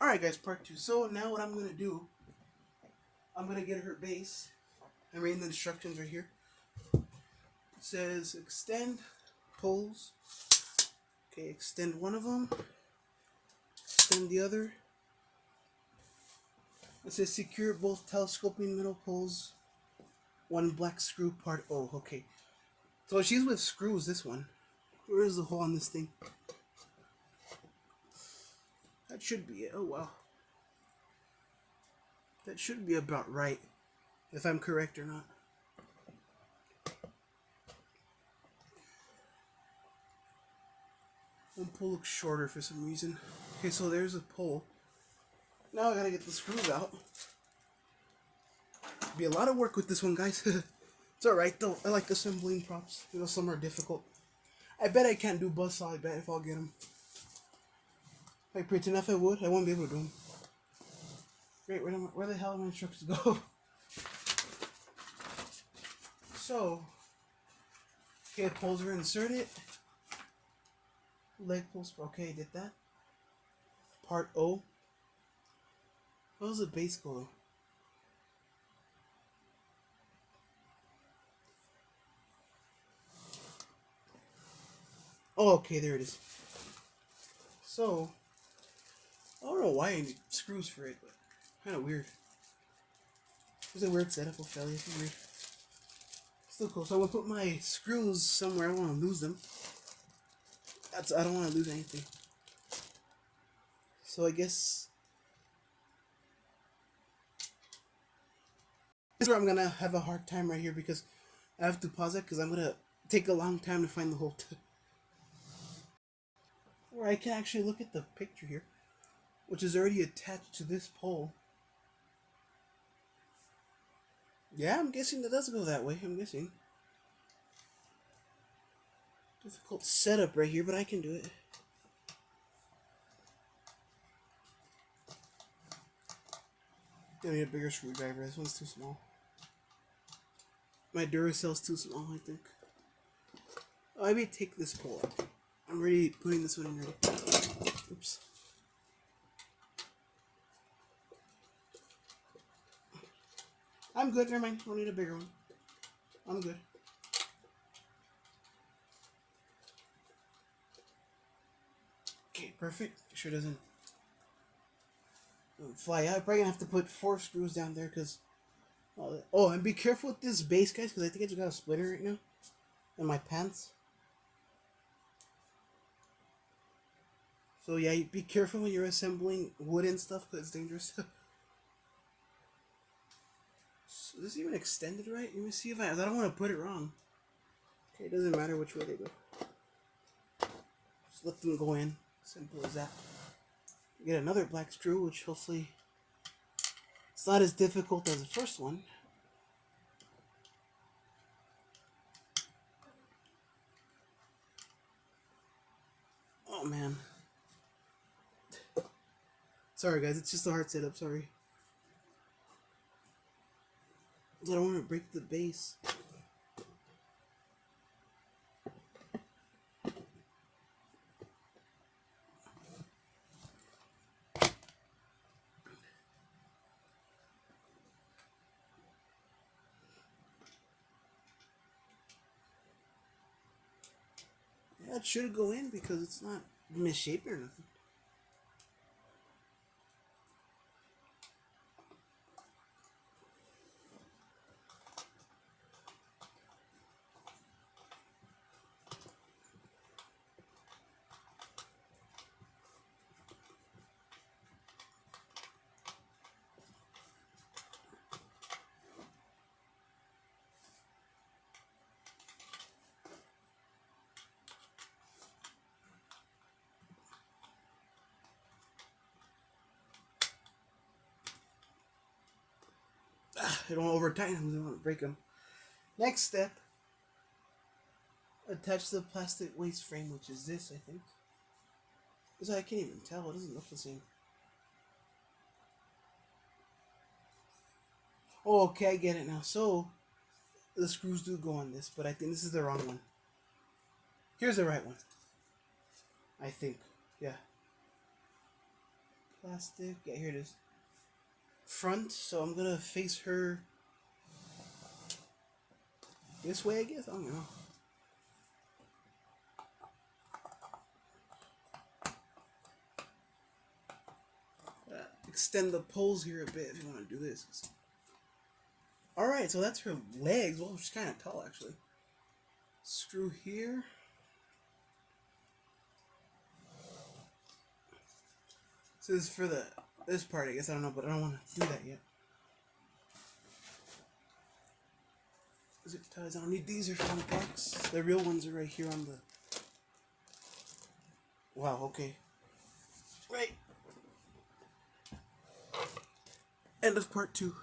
Alright guys, part 2. So now what I'm going to do, I'm going to get her base. I'm reading the instructions right here. It says extend poles. Okay, extend one of them. Extend the other. It says secure both telescoping middle poles. One black screw part O. Okay. So she's with screws, this one. Where is the hole on this thing? That should be it. Oh wow. That should be about right. If I'm correct or not. One pole looks shorter for some reason. Okay, so there's a pole. Now I gotta get the screws out. Be a lot of work with this one, guys. It's alright though. I like assembling props. You know, some are difficult. I bet I can't do buzzsaw. I bet if I'll get them. If I pretend if I would, I won't be able to do them. Great, where the hell do my instructions go? So, okay, poles are inserted. Leg poles, okay, did that. Part O. How does the base go though? Oh, okay, there it is. So, I don't know why I need screws for it, but kind of weird. It's a weird setup, ophelia. It's weird. Still cool. So I'm gonna put my screws somewhere. I don't want to lose them. I don't want to lose anything. So I guess this is where I'm gonna have a hard time right here because I have to pause it because I'm gonna take a long time to find the hole. Or I can actually look at the picture here, which is already attached to this pole. Yeah, I'm guessing that does go that way. I'm guessing. Difficult setup right here, but I can do it. I need a bigger screwdriver. This one's too small. My Duracell's too small, I think. Oh, maybe take this pole out. I'm already putting this one in ready. Oops. I'm good, never mind. Don't need a bigger one. I'm good. Okay, perfect. Sure doesn't fly out. I'm probably gonna have to put 4 screws down there because. Oh, and be careful with this base, guys, because I think I just got a splitter right now in my pants. So yeah, be careful when you're assembling wood and stuff because it's dangerous. So is this even extended right? Let me see if I don't want to put it wrong. Okay, it doesn't matter which way they go. Just let them go in. Simple as that. Get another black screw, which hopefully it's not as difficult as the first one. Oh man. Sorry guys, it's just a hard setup, sorry. I don't want to break the base. Yeah, it should go in because it's not misshapen or nothing. I don't want to over tighten them, I don't want to break them. Next step, attach the plastic waste frame, which is this, I think. Because I can't even tell, it doesn't look the same. Oh, okay, I get it now. So, the screws do go on this, but I think this is the wrong one. Here's the right one. I think. Yeah. plastic. Yeah, here it is. Front, so I'm gonna face her this way, I guess. I don't know. Extend the poles here a bit if you want to do this. Alright, so that's her legs. Well, she's kind of tall, actually. Screw here. So this is for this part, I guess. I don't know, but I don't want to do that yet. Zip ties. I don't need these. Are from the box. The real ones are right here on the. Wow. Okay. Right. End of part 2.